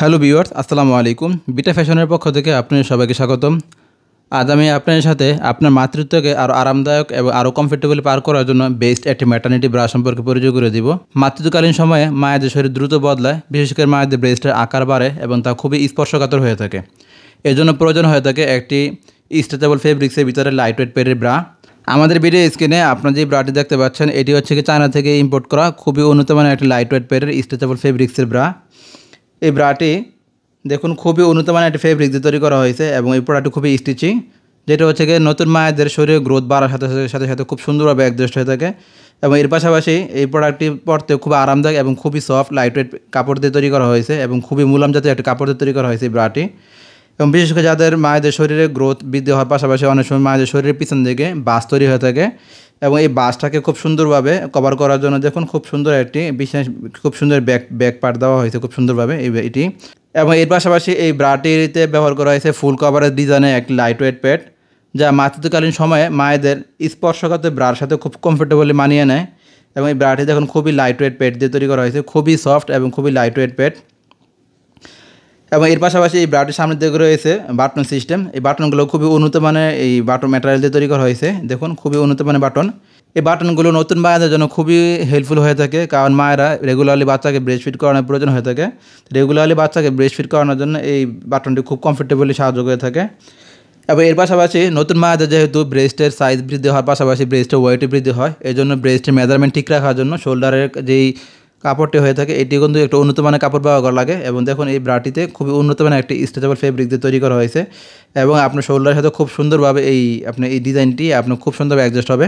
Hello viewers, আসসালামু আলাইকুম। Beta ফ্যাশনের পক্ষ থেকে আপনাদের সবাইকে স্বাগতম। আজ আমি আপনাদের সাথে আপনার মাতৃত্বকে আরও আরামদায়ক এবং আরও কমফোর্টেবলি পার করার জন্য বেস্ট একটি ম্যাটারনিটি ব্রা সম্পর্কে পরিচয় করে দিব। মাতৃত্বকালীন সময়ে মায়েদের শরীর দ্রুত বদলায়, বিশেষ করে মায়েদের ব্রেস্টের আকার বাড়ে এবং তা খুবই স্পর্শকাতর হয়ে থাকে। এর জন্য প্রয়োজন হয়ে থাকে একটি স্ট্রেচেবল ফেব্রিক্সের ভিতরে লাইট ওয়েট পেডের ব্রা। আমাদের ভিডিও স্ক্রিনে আপনারা যে ব্রাটি দেখতে পাচ্ছেন, এটি হচ্ছে কি চায়না থেকে ইম্পোর্ট করা খুবই উন্নত মানের একটি লাইট ওয়েট পেডের স্ট্রেচেবল ফেব্রিক্সের ব্রা। এই ব্রাটি দেখুন খুবই উন্নত মানের একটি ফেব্রিক দিয়ে তৈরি করা হয়েছে এবং এই প্রোডাক্টটি খুবই স্টিচিং, যেটা হচ্ছে গিয়ে নতুন মায়েদের শরীরে গ্রোথ বাড়ার সাথে সাথে সাথে খুব সুন্দরভাবে অ্যাডজাস্ট হয়ে থাকে। এবং এর পাশাপাশি এই প্রোডাক্টটি পরতে খুব আরামদায়ক এবং খুবই সফট লাইট ওয়েট কাপড় দিয়ে তৈরি করা হয়েছে এবং খুবই মুলায়ম জাতীয় একটি কাপড় দিয়ে তৈরি করা হয়েছে এই ব্রাটি। এবং বিশেষ করে যাদের মায়েদের শরীরে গ্রোথ বৃদ্ধি হওয়ার পাশাপাশি অনেক সময় মায়েদের শরীরের পিছন দিকে বাস তৈরি হয়ে থাকে এবং এই বাসটাকে খুব সুন্দরভাবে কভার করার জন্য দেখুন খুব সুন্দর একটি বিশেষ খুব সুন্দর ব্যাক পার্ট দেওয়া হয়েছে খুব সুন্দরভাবে এটি। এবং এর পাশাপাশি এই ব্রাটিতে ব্যবহার করা হয়েছে ফুল কভারের ডিজাইনের একটি লাইট ওয়েট প্যাড, যা মাতৃত্বকালীন সময়ে মায়েদের স্পর্শকাতর ব্রার সাথে খুব কমফোর্টেবলি মানিয়ে নেয়। এবং এই ব্রাটি দেখুন খুবই লাইট ওয়েট প্যাড দিয়ে তৈরি করা হয়েছে, খুবই সফট এবং খুবই লাইট ওয়েট প্যাড। এবং এর পাশাপাশি এই ব্রাটির সামনের দিকে রয়েছে বাটন সিস্টেম। এই বাটনগুলো খুবই উন্নত মানের এই বাটন ম্যাটেরিয়াল দিয়ে তৈরি করা হয়েছে, দেখুন খুবই উন্নত মানের বাটন। এই বাটনগুলো নতুন মায়েদের জন্য খুবই হেল্পফুল হয়ে থাকে, কারণ মায়েরা রেগুলারলি বাচ্চাকে ব্রেস্ট ফিড করানোর প্রয়োজন হয়ে থাকে। রেগুলারলি বাচ্চাকে ব্রেস্ট ফিড করানোর জন্য এই বাটনটি খুব কমফোর্টেবলি সাহায্য করে থাকে। এবং এর পাশাপাশি নতুন মায়েদের যেহেতু ব্রেস্টের সাইজ বৃদ্ধি হওয়ার পাশাপাশি ব্রেস্টের ওয়েটও বৃদ্ধি হয়, এই জন্য ব্রেস্টের মেজারমেন্ট ঠিক রাখার জন্য শোল্ডারের যেই কাপড়টি হয়ে থাকে এটি কিন্তু একটু উন্নত মানের কাপড় ব্যবহার করা লাগে। এবং দেখুন এই ব্রাটিতে খুবই উন্নত মানের একটি স্ট্রেচেবল ফেব্রিক দিয়ে তৈরি করা হয়েছে এবং আপনার শোল্ডারের সাথে খুব সুন্দরভাবে আপনার এই ডিজাইনটি আপনার খুব সুন্দরভাবে অ্যাডজাস্ট হবে।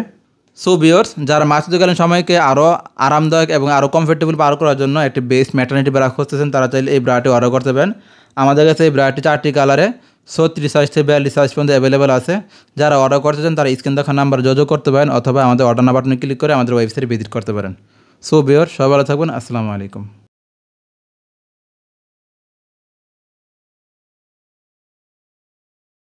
সো ভিউয়ার্স, যারা মাতৃত্বকালীন সময়কে আরও আরামদায়ক এবং আরও কমফোর্টেবল পার করার জন্য একটি বেস্ট ম্যাটারনিটি ব্রা খুঁজতেছেন, তারা চাইলে এই ব্রাটি অর্ডার করতে পারেন। আমাদের কাছে এই ব্রাটি 4টি কালারে 36 সাইজ থেকে 42 সাইজ পর্যন্ত অ্যাভেলেবেল আছে। যারা অর্ডার করতে চান তারা স্ক্রিন দেখা নাম্বার যোগাযোগ করতে পারেন অথবা আমাদের অর্ডার বাটনে ক্লিক করে আমাদের ওয়েবসাইটে ভিজিট করতে পারেন। সো ভিউয়ার্স, সবাই ভালো থাকবেন। আসসালামু আলাইকুম।